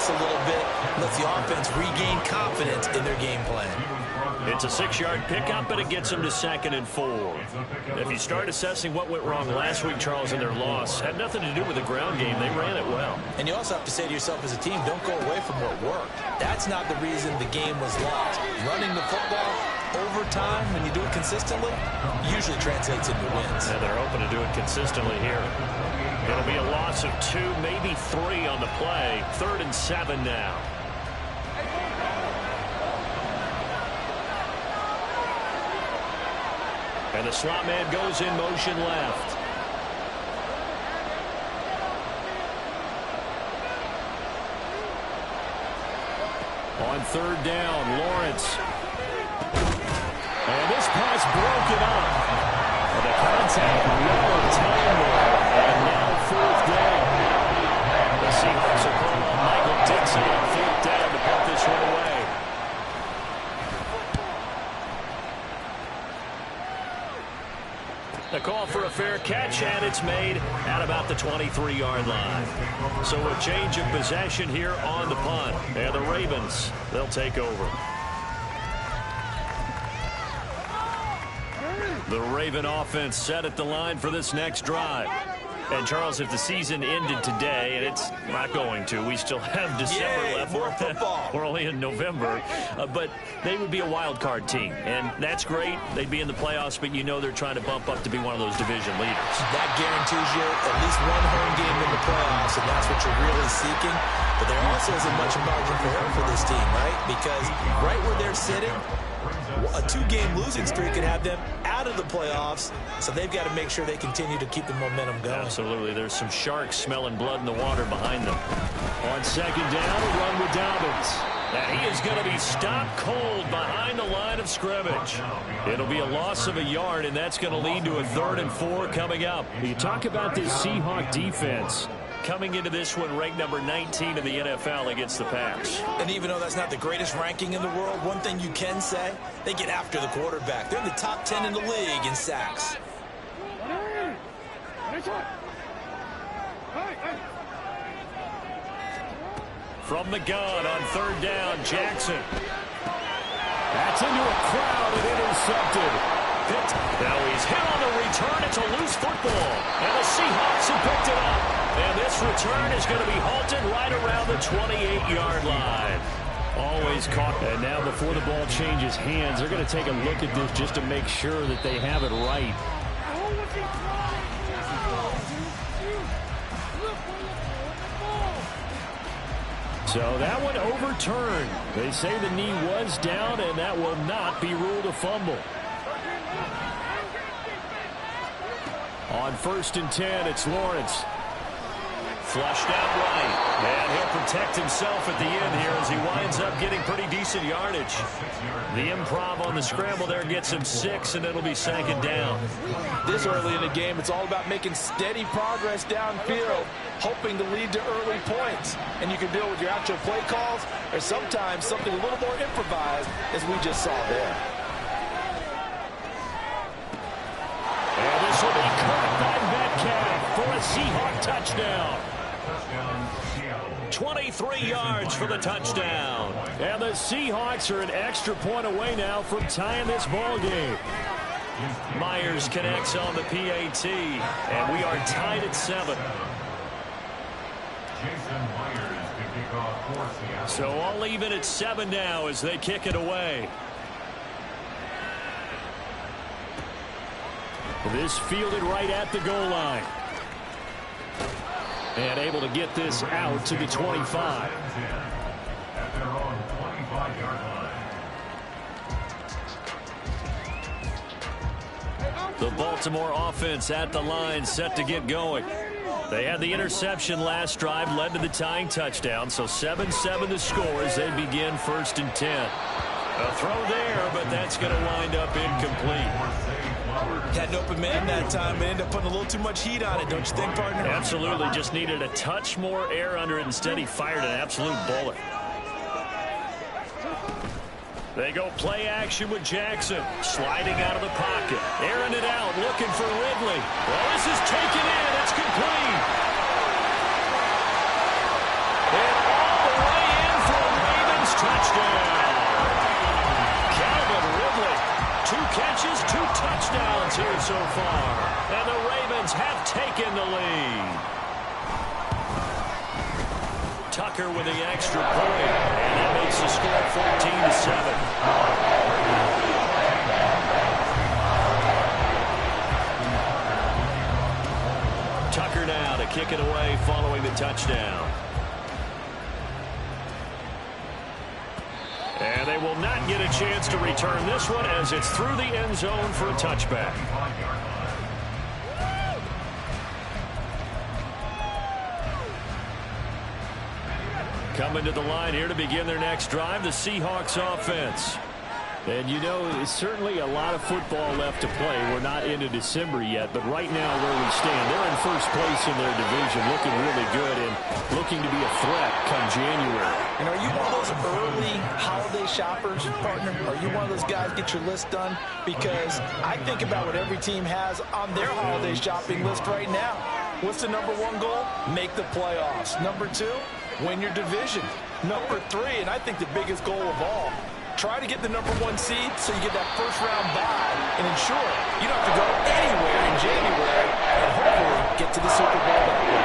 relax a little bit, lets the offense regain confidence in their game plan. It's a 6-yard pickup, but it gets them to 2nd and 4. If you start assessing what went wrong last week, Charles, in their loss, had nothing to do with the ground game. They ran it well. And you also have to say to yourself as a team, don't go away from what worked. That's not the reason the game was lost. Running the football over time, when you do it consistently, usually translates into wins. And they're open to do it consistently here. It'll be a loss of 2, maybe 3 on the play. 3rd and 7 now. And the slot man goes in motion left. On 3rd down, Lawrence. And this pass broken up. And the contact, no time there. And now 4th down. The Seahawks are pulling on Michael Dixon on 4th down to put this one away. The call for a fair catch, and it's made at about the 23-yard line. So a change of possession here on the punt. And the Ravens, they'll take over. The Raven offense set at the line for this next drive. And, Charles, if the season ended today, and it's not going to, we still have December left. More football. We're only in November. But they would be a wild card team. And that's great. They'd be in the playoffs, but you know they're trying to bump up to be one of those division leaders. That guarantees you at least one home game in the playoffs, and that's what you're really seeking. But there also isn't much margin for error for this team, right? Because right where they're sitting, a 2-game losing streak could have them out of the playoffs, so they've got to make sure they continue to keep the momentum going. Absolutely. There's some sharks smelling blood in the water behind them. On 2nd down, a run with Dobbins. And he is going to be stopped cold behind the line of scrimmage. It'll be a loss of a yard, and that's going to lead to a 3rd and 4 coming up. You talk about this Seahawk defense. Coming into this one, ranked number 19 in the NFL against the pass. And even though that's not the greatest ranking in the world, one thing you can say, they get after the quarterback. They're in the top 10 in the league in sacks. From the gun on 3rd down, Jackson. That's into a crowd and intercepted. Now he's hit on the return. It's a loose football. And the Seahawks have picked it up. And this return is going to be halted right around the 28-yard line. Always caught. And now before the ball changes hands, they're going to take a look at this just to make sure that they have it right. So that one overturned. They say the knee was down, and that will not be ruled a fumble. On 1st and 10, it's Lawrence. Flushed out right. And he'll protect himself at the end here as he winds up getting pretty decent yardage. The improv on the scramble there gets him 6, and it'll be 2nd down. This early in the game, it's all about making steady progress downfield, hoping to lead to early points. And you can do it with your actual play calls, or sometimes something a little more improvised, as we just saw there. And this will be caught by Metcalf for a Seahawk touchdown. 23 yards for the touchdown. And the Seahawks are an extra point away now from tying this ball game. Myers connects on the PAT, and we are tied at 7. So all even at 7 now as they kick it away. This fielded right at the goal line. And able to get this out to the 25. The Baltimore offense at the line, set to get going. They had the interception last drive, led to the tying touchdown, so 7-7 the score as they begin 1st and 10. A throw there, but that's going to wind up incomplete. Had an open man that time, but ended up putting a little too much heat on it, don't you think, partner? Absolutely, just needed a touch more air under it. Instead, he fired an absolute bullet. They go play action with Jackson, sliding out of the pocket, airing it out, looking for Ridley. Well, this is taken in. It's complete. And all the way touchdowns here so far. And the Ravens have taken the lead. Tucker with the extra point. And that makes the score 14-7. Tucker now to kick it away following the touchdown. And they will not get a chance to return this one as it's through the end zone for a touchback. Coming to the line here to begin their next drive, the Seahawks offense. And, you know, it's certainly a lot of football left to play. We're not into December yet, but right now where we stand, they're in first place in their division, looking really good and looking to be a threat come January. And are you one of those early holiday shoppers, partner? Are you one of those guys get your list done? Because I think about what every team has on their holiday shopping list right now. What's the number one goal? Make the playoffs. Number two, win your division. Number three, and I think the biggest goal of all, try to get the number one seed so you get that first round bye and ensure you don't have to go anywhere in January and hopefully get to the Super Bowl that way.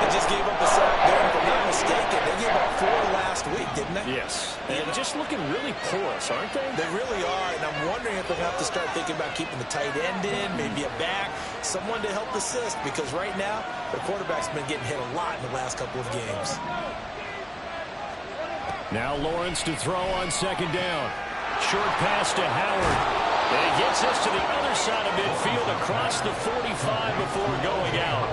They just gave up a sack there, if I'm not mistaken. They gave up 4 last week, didn't they? Yes. And just looking really porous, aren't they? They really are, and I'm wondering if they'll have to start thinking about keeping the tight end in, maybe a back, someone to help assist, because right now the quarterback's been getting hit a lot in the last couple of games. Now Lawrence to throw on second down. Short pass to Howard. And he gets us to the other side of midfield across the 45 before going out.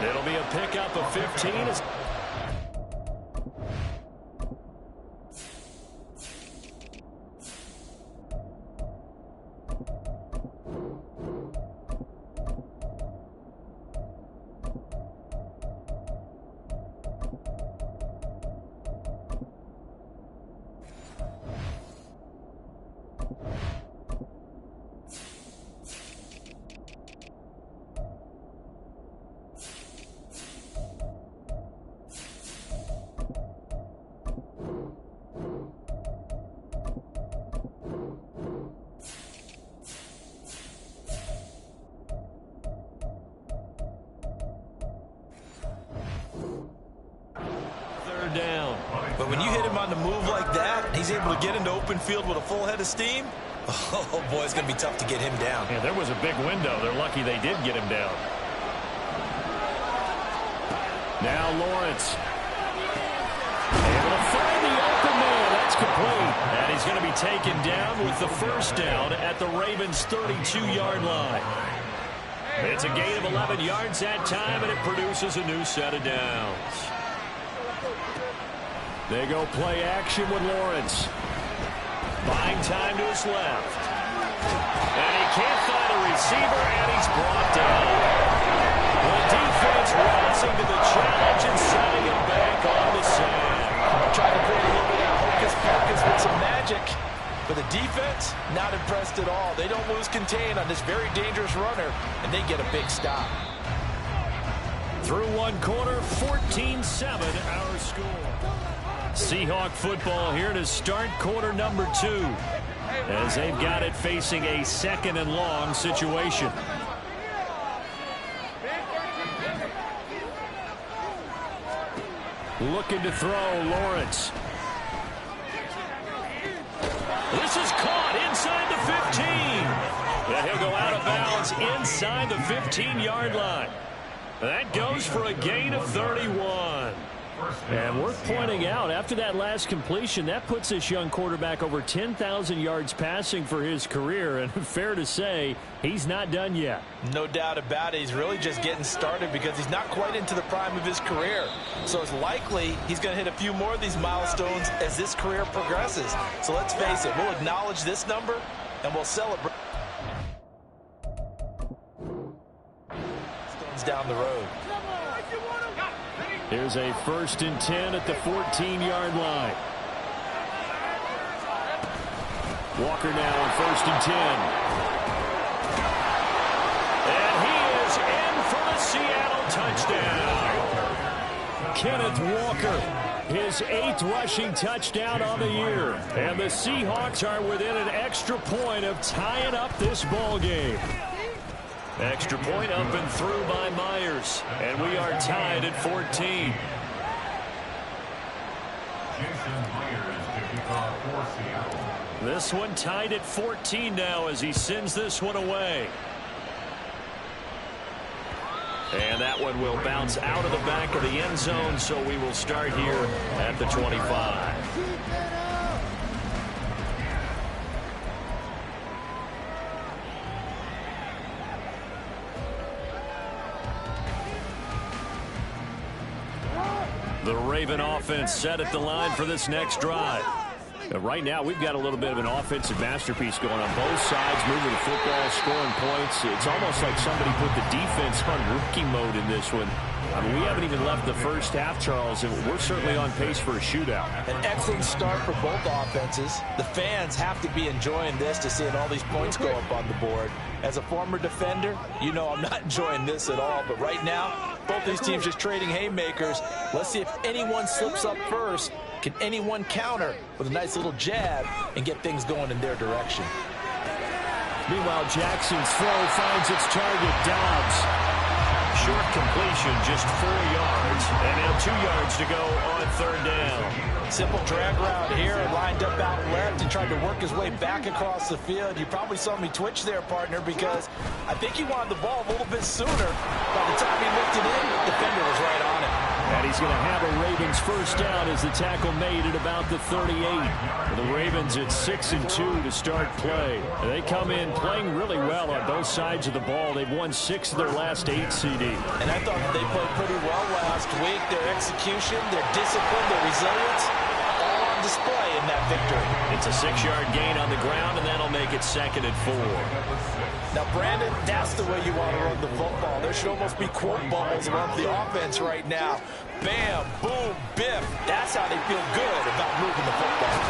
It'll be a pickup of 15. Down. But when you hit him on the move like that, he's able to get into open field with a full head of steam. Oh, boy, it's going to be tough to get him down. Yeah, there was a big window. They're lucky they did get him down. Now Lawrence. Able to find the open man. That's complete. And he's going to be taken down with the first down at the Ravens' 32-yard line. It's a gain of 11 yards that time, and it produces a new set of downs. They go play action with Lawrence. Buying time to his left. And he can't find a receiver, and he's brought down. The defense rising to the challenge and setting him back on the sand. Trying to create a little bit of hocus-pocus with some magic. But the defense, not impressed at all. They don't lose contain on this very dangerous runner, and they get a big stop. Through one quarter, 14-7 our score. Seahawk football here to start quarter number 2 as they've got it facing a second and long situation. Looking to throw, Lawrence. This is caught inside the 15. And he'll go out of bounds inside the 15-yard line. That goes for a gain of 31. And worth pointing out, after that last completion, that puts this young quarterback over 10,000 yards passing for his career. And fair to say, he's not done yet. No doubt about it. He's really just getting started because he's not quite into the prime of his career. So it's likely he's going to hit a few more of these milestones as this career progresses. So let's face it, we'll acknowledge this number and we'll celebrate down the road. Here's a 1st and 10 at the 14-yard line. Walker now on 1st and 10. And he is in for the Seattle touchdown. Kenneth Walker, his 8th rushing touchdown on the year. And the Seahawks are within an extra point of tying up this ball game. Extra point up and through by Myers. And we are tied at 14. This one tied at 14 now as he sends this one away. And that one will bounce out of the back of the end zone, so we will start here at the 25. The Raven offense set at the line for this next drive. Right now, we've got a little bit of an offensive masterpiece going on both sides, moving the football, scoring points. It's almost like somebody put the defense on rookie mode in this one. I mean, we haven't even left the first half, Charles, and we're certainly on pace for a shootout. An excellent start for both offenses. The fans have to be enjoying this to seeing all these points go up on the board. As a former defender, you know I'm not enjoying this at all. But right now, both these teams just trading haymakers. Let's see if anyone slips up first. Can anyone counter with a nice little jab and get things going in their direction? Meanwhile, Jackson's throw finds its target, Dobbs. Short completion, just 4 yards. And now 2 yards to go on third down. Simple drag route here, lined up out left and tried to work his way back across the field. You probably saw me twitch there, partner, because I think he wanted the ball a little bit sooner. By the time he looked it in, the defender was right on it. And he's going to have a Ravens first down as the tackle made at about the 38. The Ravens at 6-2 to start play. They come in playing really well on both sides of the ball. They've won 6 of their last 8 CD. And I thought that they played pretty well last week. Their execution, their discipline, their resilience, all on display in that victory. It's a 6-yard gain on the ground, and that'll make it 2nd and 4. Now, Brandon, that's the way you want to run the football. There should almost be quote bubbles around the offense right now. Bam, boom, biff. That's how they feel good about moving the football.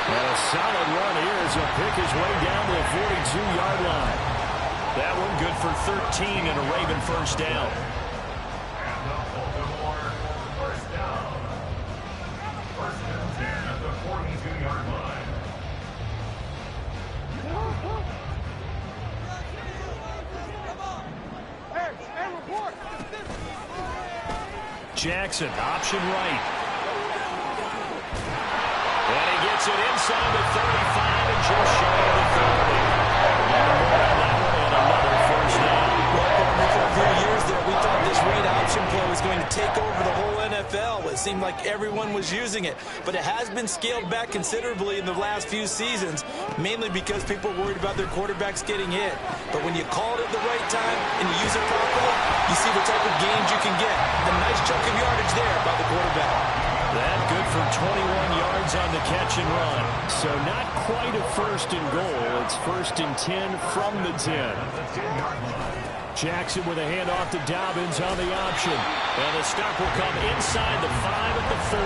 And a solid run here as he'll pick his way down to the 42-yard line. That one good for 13 and a Raven first down. Jackson, option right. And he gets it inside the 35 and just shy of the 30. And another first down. For a few years there, we thought this read option play was going to take over the whole NFL. It seemed like everyone was using it. But it has been scaled back considerably in the last few seasons, mainly because people are worried about their quarterbacks getting hit. But when you call it at the right time and you use it properly, you see the type of gains you can get. The nice chunk of yardage there by the quarterback. That good for 21 yards on the catch and run. So not quite a first and goal. It's 1st and 10 from the 10. Jackson with a handoff to Dobbins on the option. And the stop will come inside the 5 at the 4.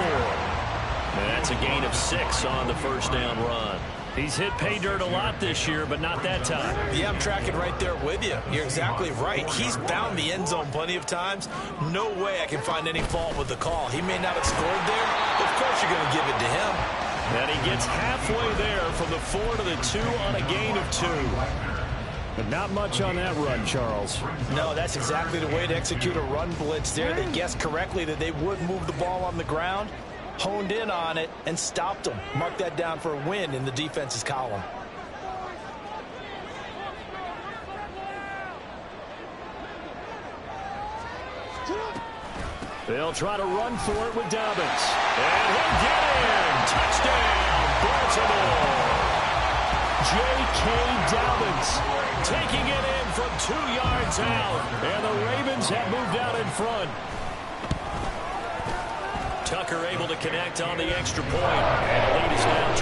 And that's a gain of 6 on the first down run. He's hit pay dirt a lot this year, but not that time. Yeah, I'm tracking right there with you. You're exactly right. He's found the end zone plenty of times. No way I can find any fault with the call. He may not have scored there, but of course you're going to give it to him. And he gets halfway there from the 4 to the 2 on a gain of 2. But not much on that run, Charles. No, that's exactly the way to execute a run blitz there. They guessed correctly that they would move the ball on the ground, honed in on it, and stopped them. Mark that down for a win in the defense's column. They'll try to run for it with Dobbins. And he'll get in. Touchdown, Baltimore. J.K. Dobbins taking it in from 2 yards out. And the Ravens have moved out in front. Tucker able to connect on the extra point. And the lead is now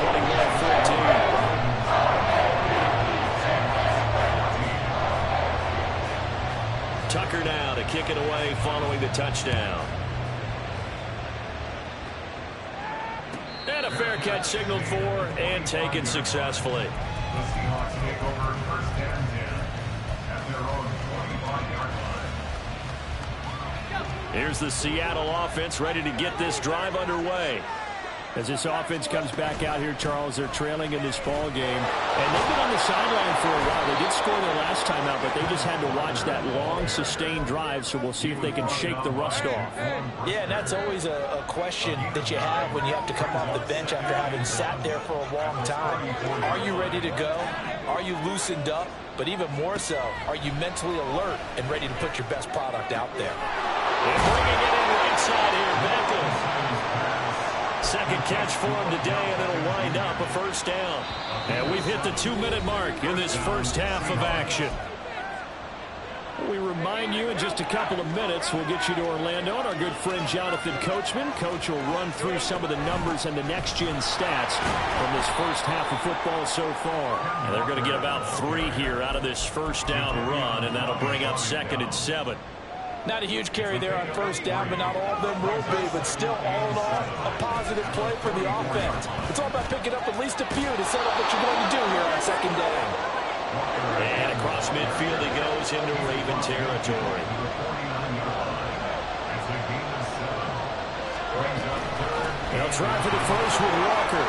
21-14. Tucker now to kick it away following the touchdown. And a fair catch signaled for and taken successfully. The Seahawks take over 1st and 10 at their own 25-yard line. Here's the Seattle offense ready to get this drive underway. As this offense comes back out here, Charles, they're trailing in this ball game. And they've been on the sideline for a while. They did score their last time out, but they just had to watch that long, sustained drive, so we'll see if they can shake the rust off. Yeah, and that's always a question that you have when you have to come off the bench after having sat there for a long time. Are you ready to go? Are you loosened up? But even more so, are you mentally alert and ready to put your best product out there? And bringing it in right side here, Beckham. Second catch for him today, and it'll wind up a first down. And we've hit the 2-minute mark in this first half of action. We remind you in just a couple of minutes, we'll get you to Orlando and our good friend Jonathan Coachman. Coach will run through some of the numbers and the next-gen stats from this first half of football so far. And they're going to get about 3 here out of this first down run, and that'll bring up 2nd and 7. Not a huge carry there on first down, but not all of them will be. But still, all in all, a positive play for the offense. It's all about picking up at least a few to set up what you're going to do here on second down. And across midfield he goes into Raven territory. They'll try for the first with Walker.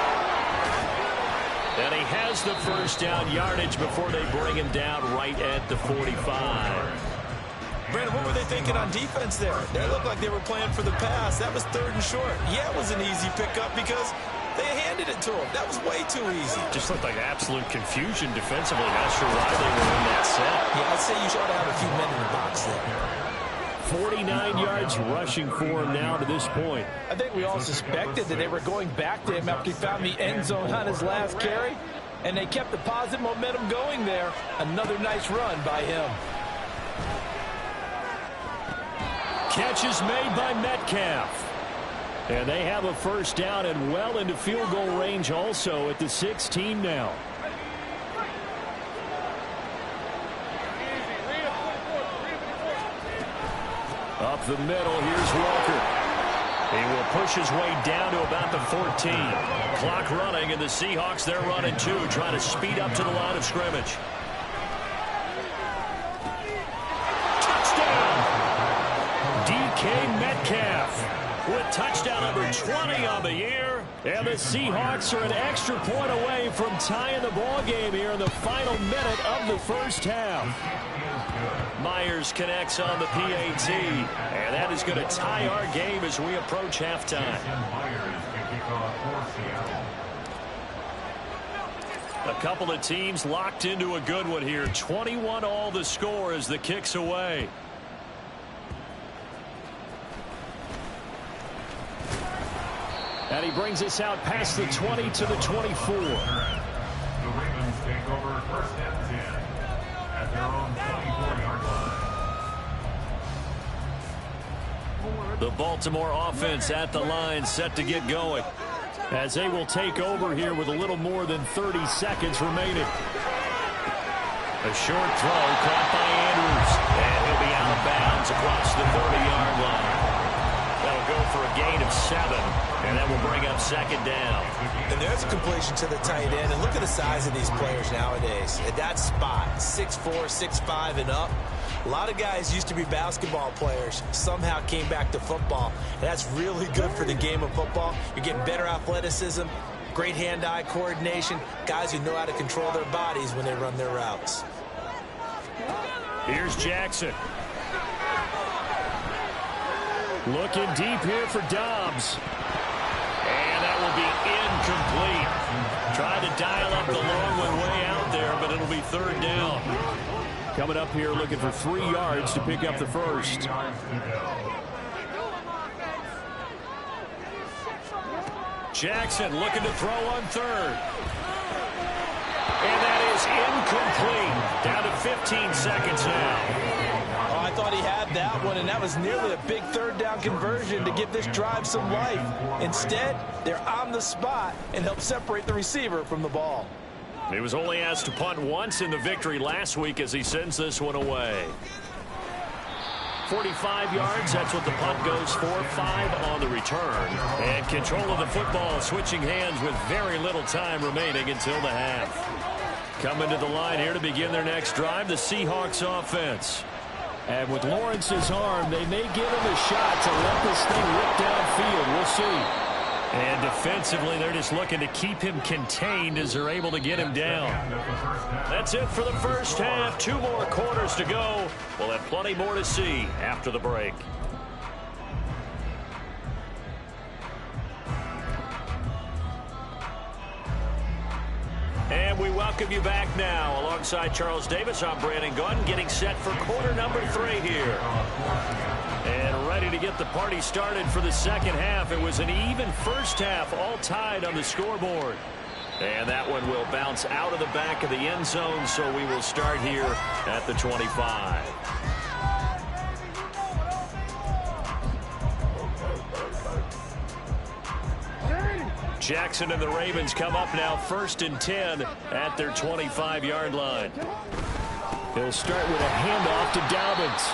And he has the first down yardage before they bring him down right at the 45. Brandon, what were they thinking on defense there? They looked like they were playing for the pass. That was 3rd and short. Yeah, it was an easy pickup because they handed it to him. That was way too easy. Just looked like absolute confusion defensively. Not sure why they were in that set. Yeah, I'd say you should have a few men in the box there. 49 yards rushing for him now to this point. I think we all suspected that they were going back to him after he found the end zone on his last carry, and they kept the positive momentum going there. Another nice run by him. Catch is made by Metcalf. And they have a first down and well into field goal range also at the 16 now. Up the middle, here's Walker. He will push his way down to about the 14. Clock running, and the Seahawks, they're running 2, trying to speed up to the line of scrimmage. DK Metcalf with touchdown number 20 on the year. And the Seahawks are an extra point away from tying the ball game here in the final minute of the first half. Myers connects on the PAT, and that is going to tie our game as we approach halftime. A couple of teams locked into a good one here. 21 all the score as the kick's away. And he brings us out past the 20 to the 24. The Ravens take over 1st and 10 at their own 24-yard line. The Baltimore offense at the line, set to get going, as they will take over here with a little more than 30 seconds remaining. A short throw caught by Andrews, and he'll be out of bounds across the 30-yard line. That'll go for a gain of 7, and that will bring up 2nd down. And there's a completion to the tight end. And look at the size of these players nowadays. At that spot, 6'4", 6'5", and up. A lot of guys used to be basketball players, somehow came back to football. And that's really good for the game of football. You're getting better athleticism, great hand-eye coordination, guys who know how to control their bodies when they run their routes. Here's Jackson. Looking deep here for Dobbs. And that will be incomplete. Tried to dial up the long one way out there, but it'll be 3rd down. Coming up here looking for 3 yards to pick up the first. Jackson looking to throw on 3rd. And that is incomplete. Down to 15 seconds now. Oh, I thought he had that one, and that was nearly a big 3rd down conversion to give this drive some life. Instead, they're on the spot and help separate the receiver from the ball. He was only asked to punt once in the victory last week as he sends this one away. 45 yards, that's what the punt goes for. 5 on the return. And control of the football, switching hands with very little time remaining until the half. Coming to the line here to begin their next drive, the Seahawks offense. And with Lawrence's arm, they may give him a shot to let this thing rip downfield. We'll see. And defensively, they're just looking to keep him contained as they're able to get him down. That's it for the first half. 2 more quarters to go. We'll have plenty more to see after the break. And we welcome you back now. Alongside Charles Davis, I'm Brandon Gunn, getting set for quarter number 3 here. And ready to get the party started for the second half. It was an even first half, all tied on the scoreboard. And that one will bounce out of the back of the end zone, so we will start here at the 25. Jackson and the Ravens come up now 1st and 10 at their 25-yard line. He'll start with a handoff to Dobbins.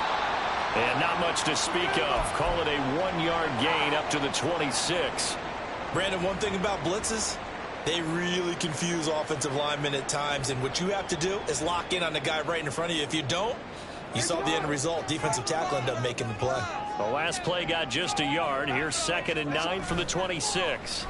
And not much to speak of. Call it a 1-yard gain up to the 26. Brandon, one thing about blitzes, they really confuse offensive linemen at times. And what you have to do is lock in on the guy right in front of you. If you don't, you saw the end result. Defensive tackle ended up making the play. The last play got just a yard. Here's 2nd and 9 from the 26.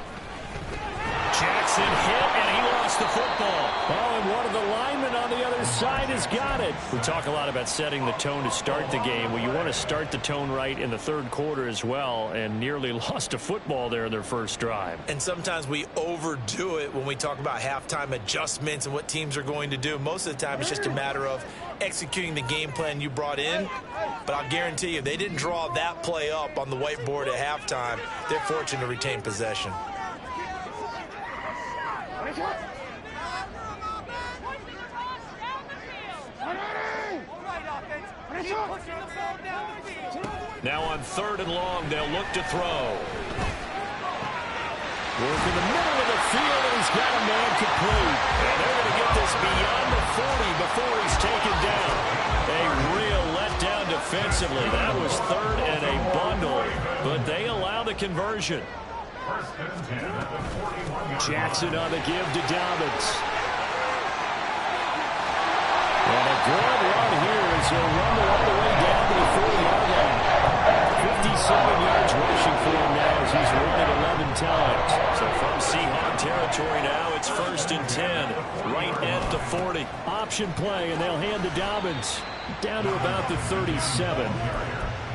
Jackson hit, and he lost the football. Oh, and one of the linemen on the other side has got it. We talk a lot about setting the tone to start the game. Well, you want to start the tone right in the third quarter as well, and nearly lost a football there in their first drive. And sometimes we overdo it when we talk about halftime adjustments and what teams are going to do. Most of the time, it's just a matter of executing the game plan you brought in. But I'll guarantee you, they didn't draw that play up on the whiteboard at halftime. They're fortunate to retain possession. Now on 3rd and long, they'll look to throw. Work in the middle of the field, and he's got a man complete. And they're going to get this beyond the 40 before he's taken down. A real letdown defensively. That was 3rd and a bundle, but they allow the conversion. Jackson on the give to Dobbins. And a good run here as he'll run all the way down to the 40-yard line. 57 yards rushing for him now as he's run it 11 times. So from Seahawk territory now, it's 1st and 10, right at the 40. Option play, and they'll hand to Dobbins. Down to about the 37.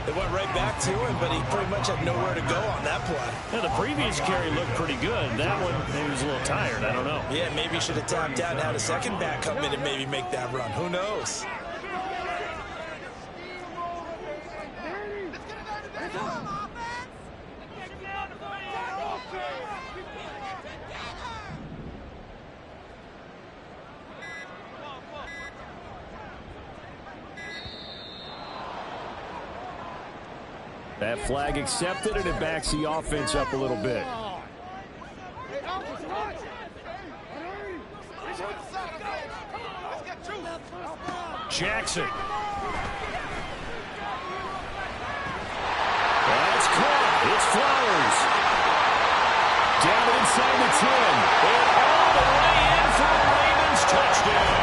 They went right back to him, but he pretty much had nowhere to go on that play. Now, the previous carry looked pretty good. That one, maybe he was a little tired. I don't know. Yeah, maybe he should have tapped out and had a second back come in and maybe make that run. Who knows? That flag accepted, and it backs the offense up a little bit. Jackson. That's caught. It's Flowers. Down inside the 10. And all the way in for the Ravens touchdown.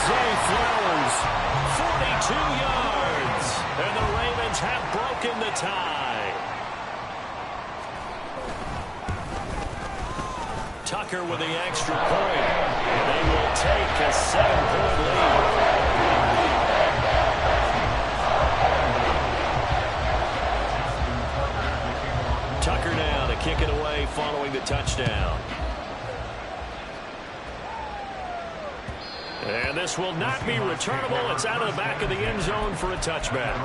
Zay Flowers, 42 yards. And the Ravens have broken the tie. Tucker with the extra point. They will take a 7-point lead. Tucker now to kick it away following the touchdown. And this will not be returnable. It's out of the back of the end zone for a touchback.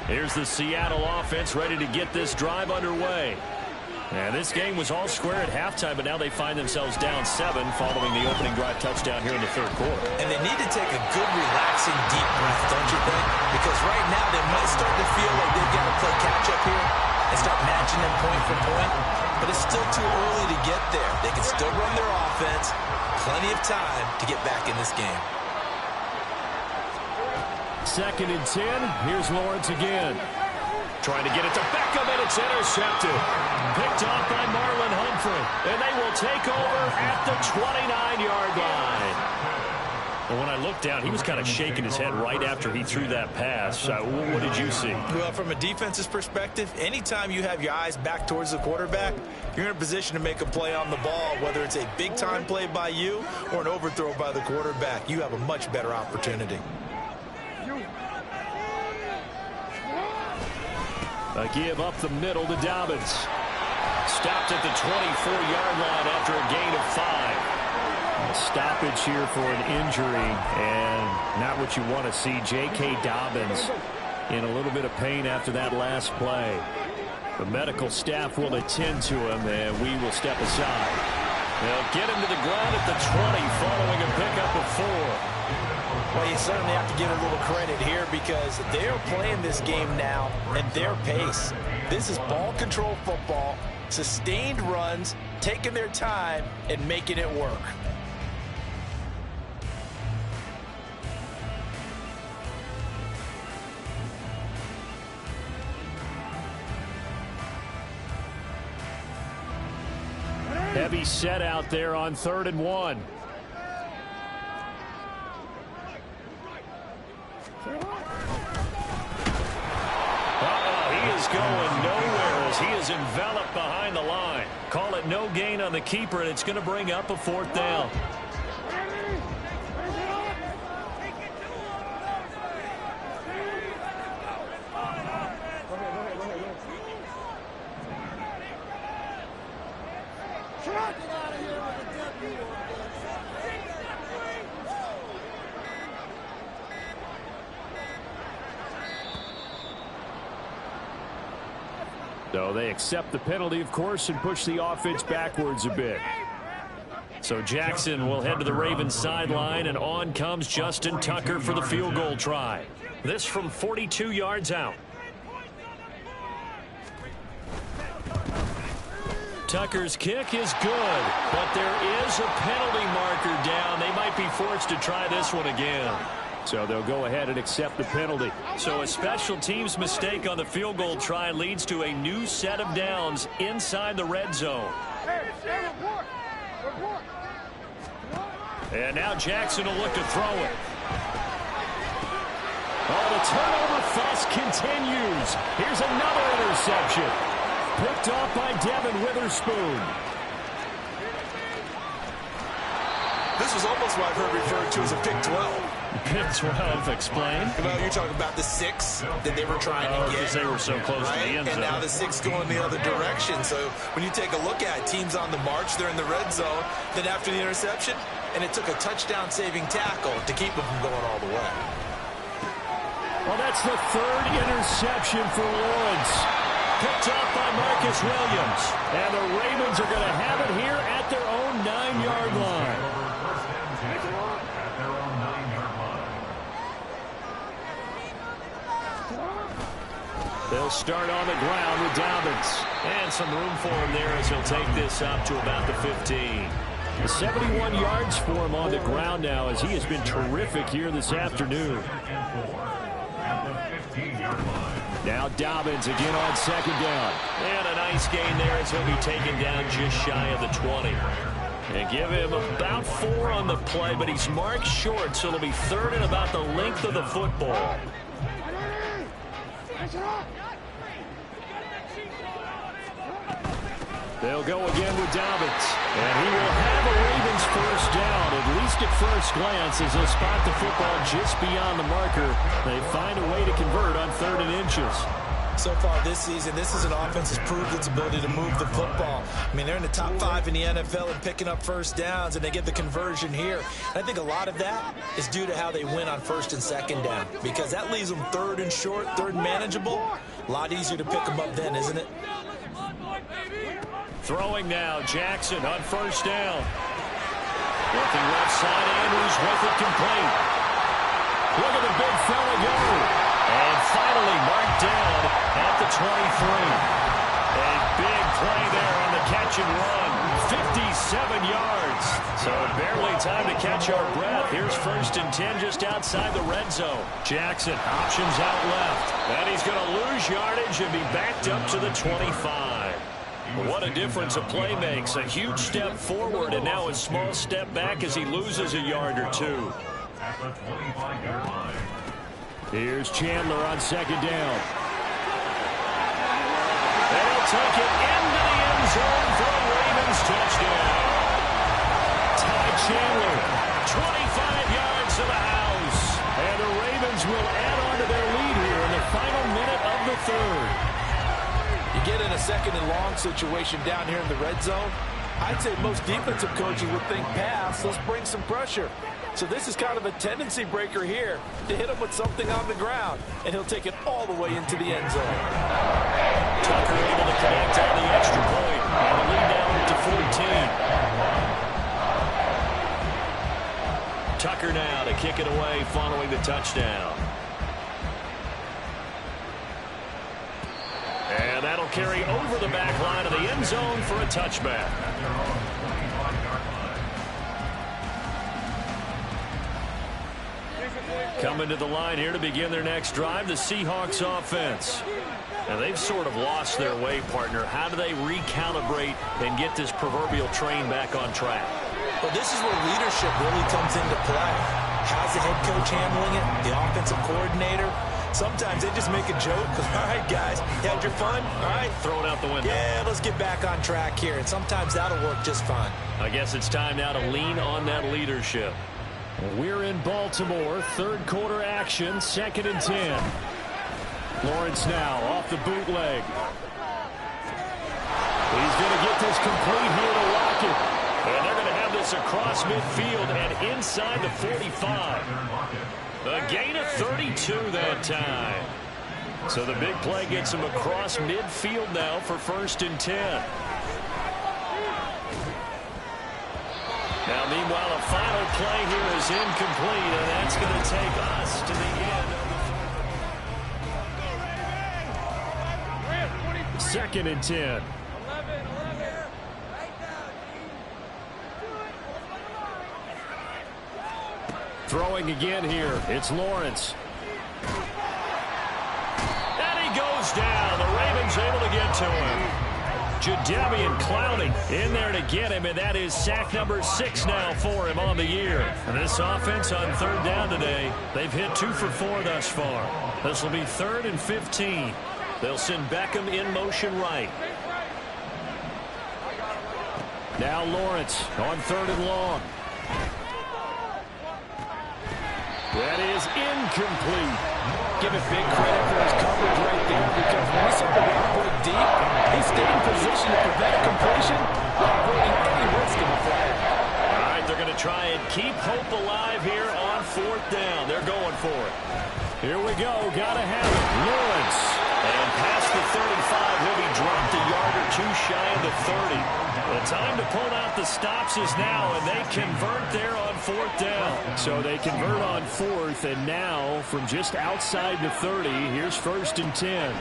Here's the Seattle offense ready to get this drive underway. And this game was all square at halftime, but now they find themselves down 7 following the opening drive touchdown here in the third quarter. And they need to take a good, relaxing, deep breath, don't you think? Because right now they might start to feel like they've got to play catch-up here and start matching them point for point. But it's still too early to get there. They can still run their offense. Plenty of time to get back in this game. 2nd and 10. Here's Lawrence again. Trying to get it to Beckham, and it's intercepted. Picked off by Marlon Humphrey. And they will take over at the 29-yard line. Well, when I looked down, he was kind of shaking his head right after he threw that pass. What did you see? Well, from a defense's perspective, anytime you have your eyes back towards the quarterback, you're in a position to make a play on the ball, whether it's a big-time play by you or an overthrow by the quarterback. You have a much better opportunity. A give up the middle to Dobbins. Stopped at the 24-yard line after a gain of 5. A stoppage here for an injury, and not what you want to see. J.K. Dobbins in a little bit of pain after that last play. The medical staff will attend to him, and we will step aside. They'll get him to the ground at the 20 following a pickup of 4. Well, you certainly have to give a little credit here because they're playing this game now at their pace. This is ball control football, sustained runs, taking their time, and making it work. Heavy set out there on 3rd and 1. He is going nowhere as he is enveloped behind the line. Call it no gain on the keeper, and it's going to bring up a 4th down. So they accept the penalty, of course, and push the offense backwards a bit. So Jackson will head to the Ravens sideline, and on comes Justin Tucker for the field goal try. This from 42 yards out. Tucker's kick is good, but there is a penalty marker down. They might be forced to try this one again. So they'll go ahead and accept the penalty. So a special teams mistake on the field goal try leads to a new set of downs inside the red zone. And now Jackson will look to throw it. Oh, the turnover fuss continues. Here's another interception. Picked off by Devin Witherspoon. This was almost what I've heard referred to as a pick 12. Pick 12, explain. Well, you're talking about the 6 that they were trying to get. Because they were so close to the end zone. And now the 6 going the other direction. So when you take a look at it, teams on the march, they're in the red zone. Then after the interception, and it took a touchdown-saving tackle to keep them from going all the way. Well, that's the 3rd interception for Lawrence. Picked off by Marcus Williams. And the Ravens are going to have it here at their own 9-yard line. They'll start on the ground with Dobbins. And some room for him there as he'll take this up to about the 15. 71 yards for him on the ground now as he has been terrific here this afternoon. Now Dobbins again on 2nd down. And a nice gain there as he'll be taken down just shy of the 20. And give him about 4 on the play, but he's marked short, so it'll be 3rd and about the length of the football. They'll go again with Dobbins. And he will have a Ravens 1st down, at least at first glance, as they'll spot the football just beyond the marker. They find a way to convert on 3rd and inches. So far this season, this is an offense that's proved its ability to move the football. I mean, they're in the top 5 in the NFL and picking up 1st downs, and they get the conversion here. And I think a lot of that is due to how they win on 1st and 2nd down, because that leaves them 3rd and short, 3rd and manageable. A lot easier to pick them up then, isn't it? Throwing now, Jackson on 1st down. Looking left side, Andrews with it complete. Look at the big fella go. And finally marked down at the 23. A big play there on the catch and run. 57 yards. So barely time to catch our breath. Here's 1st and 10 just outside the red zone. Jackson options out left. And he's going to lose yardage and be backed up to the 25. What a difference a play makes. A huge step forward and now a small step back as he loses a yard or two. At the 25-yard line. Here's Chandler on second down. They'll take it into the end zone for a Ravens touchdown. Ty Chandler, 25 yards to the house. And the Ravens will add on to their lead here in the final minute of the third. You get in a second and long situation down here in the red zone. I'd say most defensive coaches would think pass. Let's bring some pressure. So this is kind of a tendency breaker here to hit him with something on the ground. And he'll take it all the way into the end zone. Tucker able to connect on the extra point. And the lead down to 14. Tucker now to kick it away following the touchdown. And that'll carry over the back line of the end zone for a touchback. Coming to the line here to begin their next drive, the Seahawks offense. And they've sort of lost their way, partner. How do they recalibrate and get this proverbial train back on track? Well, this is where leadership really comes into play. How's the head coach handling it? The offensive coordinator? Sometimes they just make a joke. All right, guys, you had your fun? All right. Throw it out the window. Yeah, let's get back on track here. And sometimes that'll work just fine. I guess it's time now to lean on that leadership. We're in Baltimore. Third quarter action. 2nd and 10. Lawrence now off the bootleg. He's going to get this complete here to Lockett. And they're going to have this across midfield and inside the 45. A gain of 32 that time. So the big play gets him across midfield now for 1st and 10. Now, meanwhile, a final play here is incomplete, and that's going to take us to the end of the 2nd and 10. Throwing again here. It's Lawrence. And he goes down. The Ravens able to get to him. Jadeveon Clowney in there to get him, and that is sack number 6 now for him on the year. And this offense on 3rd down today, they've hit 2 for 4 thus far. This will be 3rd and 15. They'll send Beckham in motion right. Now Lawrence on 3rd and long. That is incomplete. Give it big credit for his coverage right there, because when he saw the ball go deep, he stayed in position to prevent a completion while avoiding any risk of a flag. All right, they're going to try and keep hope alive here on 4th down. They're going for it. Here we go. Got to have it. Lawrence. And past the 35, he'll be dropped a yard or 2 shy of the 30. The time to pull out the stops is now, and they convert there on 4th down. So they convert on 4th, and now from just outside the 30, here's 1st and 10.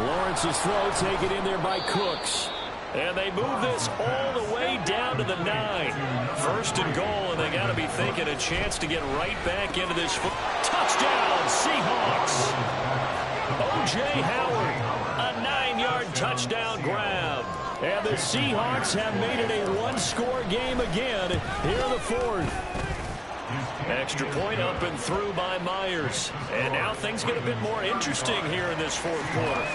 Lawrence's throw taken in there by Cooks. And they move this all the way down to the 9. 1st and goal, and they got to be thinking a chance to get right back into this. Touchdown, Seahawks. O.J. Howard, a 9-yard touchdown grab. And the Seahawks have made it a 1-score game again here in the 4th. Extra point up and through by Myers. And now things get a bit more interesting here in this 4th quarter.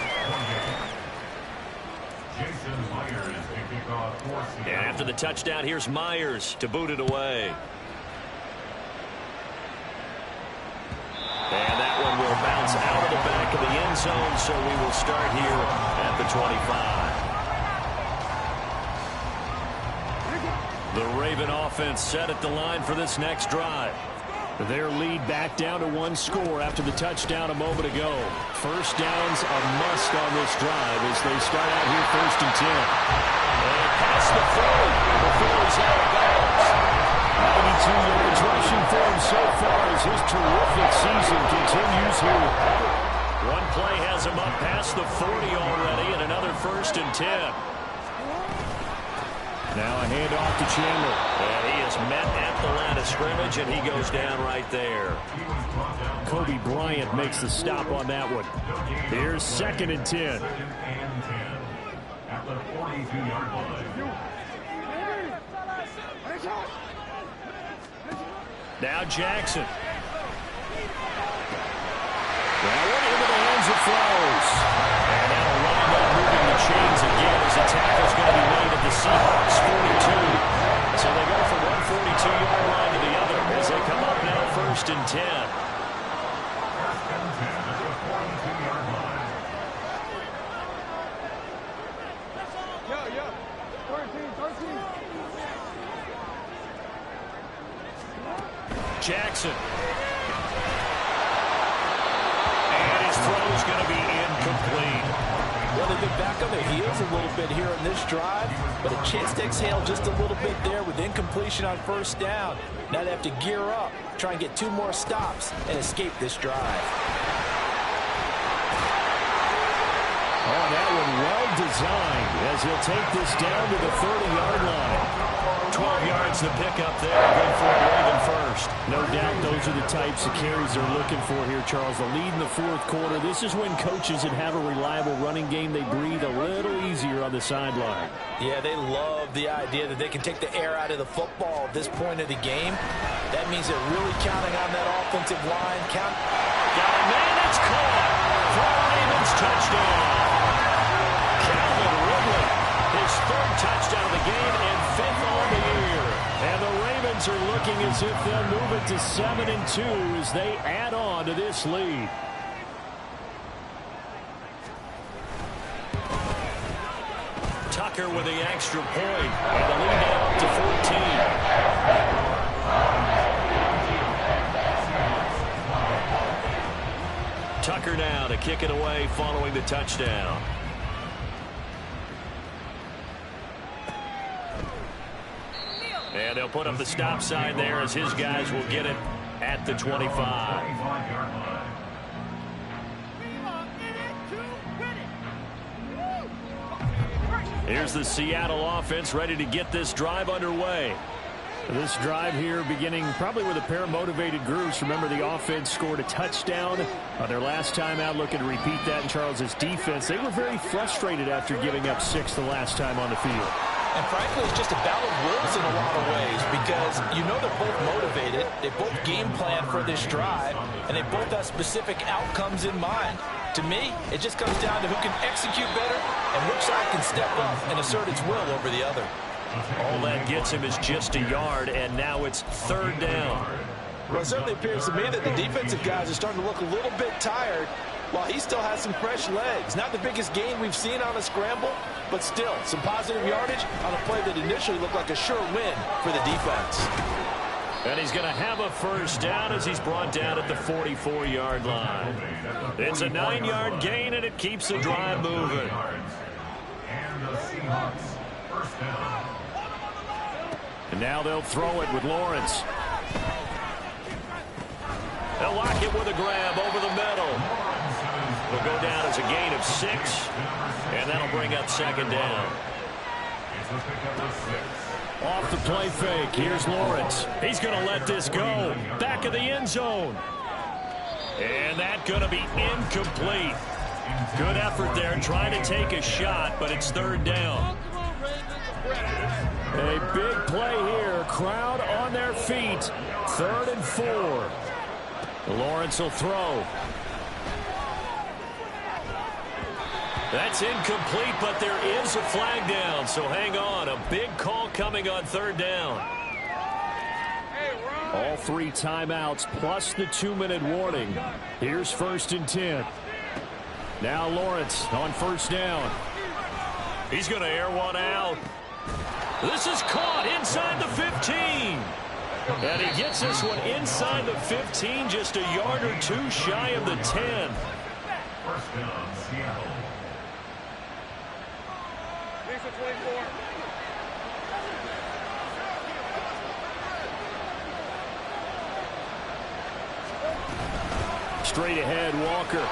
And after the touchdown, here's Myers to boot it away. And that one will bounce out of the back of the end zone, so we will start here at the 25. The Raven offense set at the line for this next drive. Their lead back down to 1 score after the touchdown a moment ago. 1st down's a must on this drive as they start out here 1st and 10. And past the 40 before he's out of bounds. 92 yards rushing for him so far as his terrific season continues here. One play has him up past the 40 already, and another 1st and 10. Now a handoff to Chandler. And he is met at the line of scrimmage, and he goes down right there. Kobe Bryant makes the stop on that one. Here's 2nd and 10. At the 42-yard line. Now Jackson. That one into the hands of Flowers. And that'll wind up moving the chains again as the tackle's going to be made at the Seahawks 42. So they go from one 42-yard line to the other as they come up now 1st and 10. 1st and 10 at the 42-yard line. Jackson. And his throw's going to be incomplete. Well, they've been back on their heels a little bit here on this drive, but a chance to exhale just a little bit there with incompletion on 1st down. Now they have to gear up, try and get 2 more stops, and escape this drive. Oh, that one well designed as he'll take this down to the 30-yard line. 12 yards to pick up there. Good for Raven first. No doubt those are the types of carries they're looking for here, Charles. The lead in the 4th quarter. This is when coaches that have a reliable running game, they breathe a little easier on the sideline. Yeah, they love the idea that they can take the air out of the football at this point of the game. That means they're really counting on that offensive line. Got a man that's caught for a Ravens touchdown. Calvin Ridley, his 3rd touchdown of the game and 5th on the year. And the Ravens are looking as if they'll move it to 7 and 2 as they add on to this lead. Tucker with the extra point, and the lead now up to 14. Tucker now to kick it away following the touchdown. And they'll put up the stop sign there as his guys will get it at the 25. Here's the Seattle offense ready to get this drive underway. This drive here beginning probably with a pair of motivated groups. Remember, the offense scored a touchdown on their last time out, looking to repeat that in Charles's defense. They were very frustrated after giving up 6 the last time on the field. And frankly, it's just a battle of wills in a lot of ways because you know they're both motivated, they both game plan for this drive, and they both have specific outcomes in mind. To me, it just comes down to who can execute better and which side can step up and assert its will over the other. All that gets him is just a yard, and now it's 3rd down. Well, it certainly appears to me that the defensive guys are starting to look a little bit tired while he still has some fresh legs. Not the biggest gain we've seen on a scramble, but still some positive yardage on a play that initially looked like a sure win for the defense. And he's going to have a 1st down as he's brought down at the 44-yard line. It's a 9-yard gain, and it keeps the drive moving. And the Seahawks 1st down. And now they'll throw it with Lawrence. They'll lock it with a grab over the middle. It'll go down as a gain of 6, and that'll bring up 2nd down. Off the play fake, here's Lawrence. He's going to let this go. Back of the end zone. And that's going to be incomplete. Good effort there, trying to take a shot, but it's 3rd down. A big play here. Crowd on their feet. 3rd and 4. Lawrence will throw. That's incomplete, but there is a flag down, so hang on. A big call coming on 3rd down. All 3 timeouts plus the 2-minute warning. Here's 1st and 10. Now Lawrence on 1st down. He's going to air one out. This is caught inside the 15. And he gets this one inside the 15, just a yard or 2 shy of the 10. 1st down, Seattle. Straight ahead, Walker.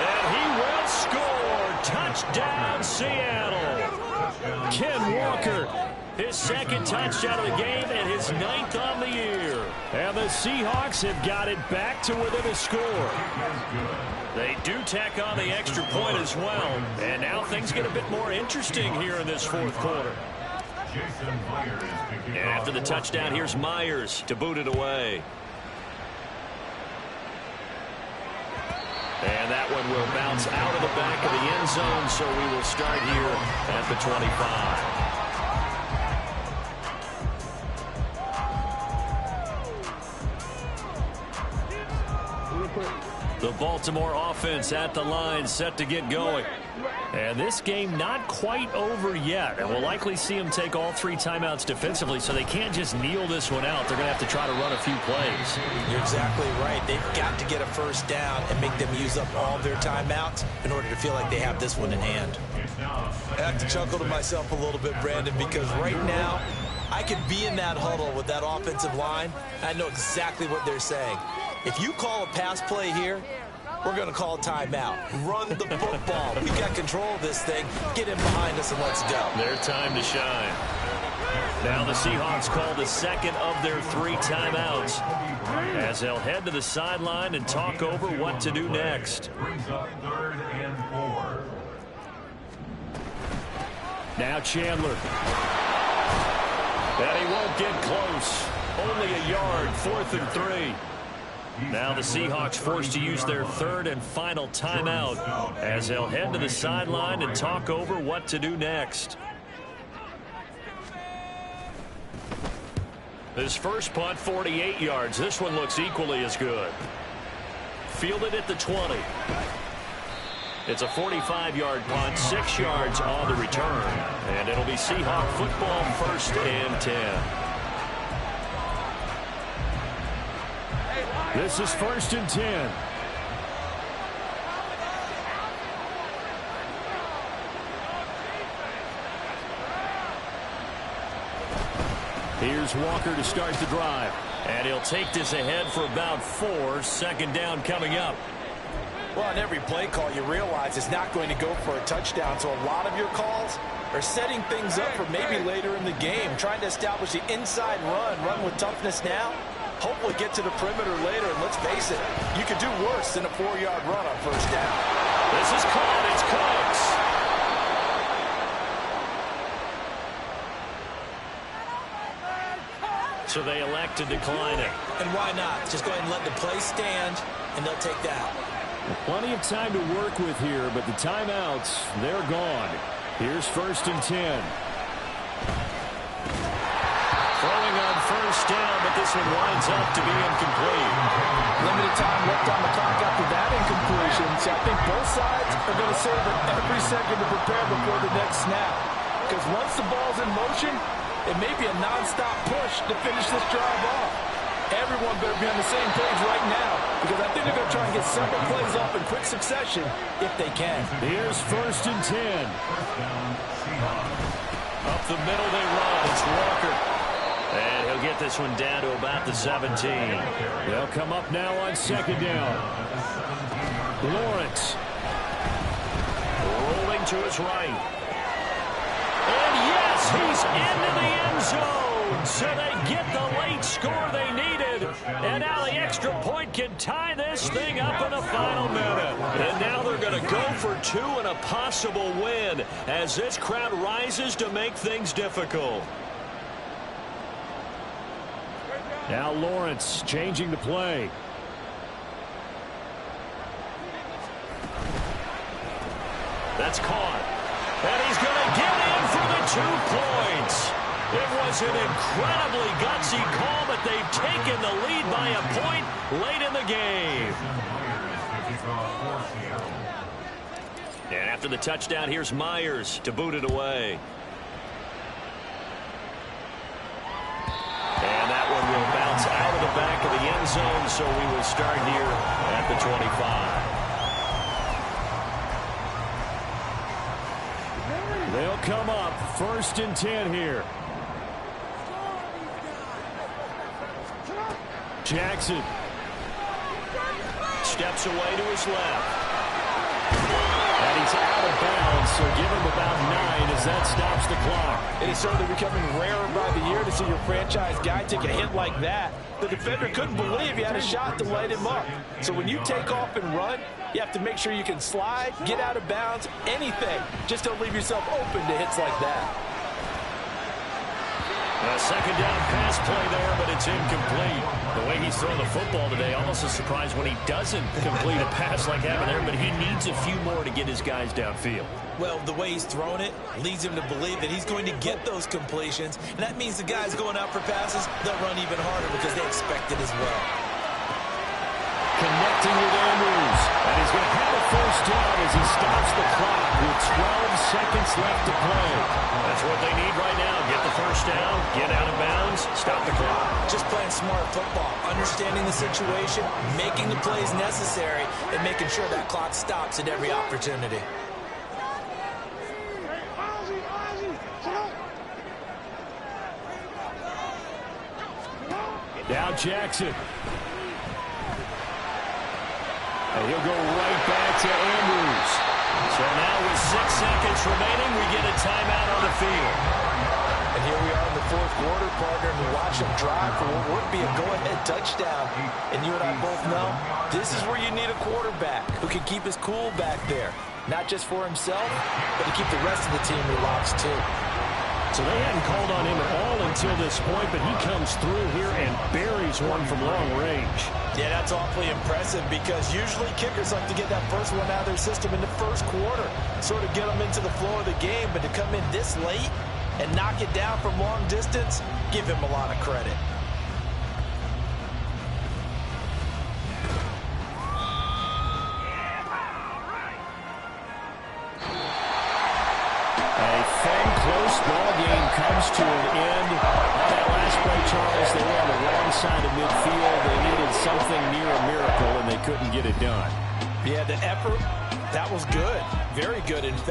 And he will score. Touchdown, Seattle. Ken Walker, his second touchdown of the game and his 9th on the year. And the Seahawks have got it back to within a score. They do tack on the extra point as well. And now things get a bit more interesting here in this fourth quarter. And after the touchdown, here's Myers to boot it away. And that one will bounce out of the back of the end zone, so we will start here at the 25. The Baltimore offense at the line, set to get going. And this game not quite over yet. And we'll likely see them take all 3 timeouts defensively, so they can't just kneel this one out. They're going to have to try to run a few plays. You're exactly right. They've got to get a first down and make them use up all their timeouts in order to feel like they have this one in hand. I have to chuckle to myself a little bit, Brandon, because right now I could be in that huddle with that offensive line. I know exactly what they're saying. If you call a pass play here, we're going to call a timeout. Run the football. We've got control of this thing. Get in behind us and let's go. Their time to shine. Now the Seahawks call the second of their 3 timeouts as they'll head to the sideline and talk over what to do next. Brings up 3rd and 4. Now Chandler. And he won't get close. Only a yard, 4th and 3. Now the Seahawks forced to use their 3rd and final timeout as they'll head to the sideline and talk over what to do next. His first punt, 48 yards. This one looks equally as good. Fielded at the 20. It's a 45-yard punt, 6 yards on the return. And it'll be Seahawk football, 1st and 10. This is 1st and 10. Here's Walker to start the drive. And he'll take this ahead for about 4. 2nd down coming up. Well, on every play call, you realize it's not going to go for a touchdown. So a lot of your calls are setting things up for maybe later in the game, trying to establish the inside run with toughness now. Hopefully get to the perimeter later, and let's face it, you could do worse than a 4-yard run on 1st down. This is caught. It's Cooks. So they elect to decline it. And why not? Just go ahead and let the play stand, and they'll take that. Plenty of time to work with here, but the timeouts, they're gone. Here's 1st and 10. Throwing on 1st down, but this one winds up to be incomplete. Limited time left on the clock after that incompletion. So I think both sides are going to serve it every second to prepare before the next snap. Because once the ball's in motion, it may be a nonstop push to finish this drive off. Everyone better be on the same page right now, because I think they're going to try and get several plays off in quick succession if they can. Here's 1st and 10. Up the middle they run. It's Walker. And he'll get this one down to about the 17. They'll come up now on 2nd down. Lawrence. Rolling to his right. And yes, he's into the end zone. So they get the late score they needed. And now the extra point can tie this thing up in the final minute. And now they're going to go for 2 and a possible win as this crowd rises to make things difficult. Now Lawrence changing the play. That's caught. And he's going to get in for the 2 points. It was an incredibly gutsy call, but they've taken the lead by a point late in the game. And after the touchdown, here's Myers to boot it away. And that one will bounce out of the back of the end zone, so we will start here at the 25. They'll come up 1st and 10 here. Jackson steps away to his left. And And he's out of bounds, so give him about 9 as that stops the clock. It is certainly becoming rarer by the year to see your franchise guy take a hit like that. The defender couldn't believe he had a shot to light him up. So when you take off and run, you have to make sure you can slide, get out of bounds, anything. Just don't leave yourself open to hits like that. A second down pass play there, but it's incomplete. The way he's throwing the football today, almost a surprise when he doesn't complete a pass like happened there, but he needs a few more to get his guys downfield. Well, the way he's thrown it leads him to believe that he's going to get those completions, and that means the guys going out for passes, they'll run even harder because they expect it as well. Connecting with Andrews, and he's going to have a first down as he stops the clock with 12 seconds left to play. That's what they need right now. Get the first down, get out of bounds, stop the clock. Just playing smart football, understanding the situation, making the plays necessary, and making sure that clock stops at every opportunity. Now Jackson. And he'll go right back to Andrews. So now with 6 seconds remaining, we get a timeout on the field. And here we are in the fourth quarter, partner, and we watch him drive for what would be a go-ahead touchdown. And you and I both know this is where you need a quarterback who can keep his cool back there. Not just for himself, but to keep the rest of the team relaxed too. So they hadn't called on him at all until this point, but he comes through here and buries one from long range. Yeah, that's awfully impressive because usually kickers like to get that first one out of their system in the first quarter, sort of get them into the flow of the game, but to come in this late and knock it down from long distance, give him a lot of credit. Close ball game comes to an end. On that last play, Charles, they were on the wrong side of midfield. They needed something near a miracle, and they couldn't get it done. Yeah, the effort, that was good. Very good, in fact.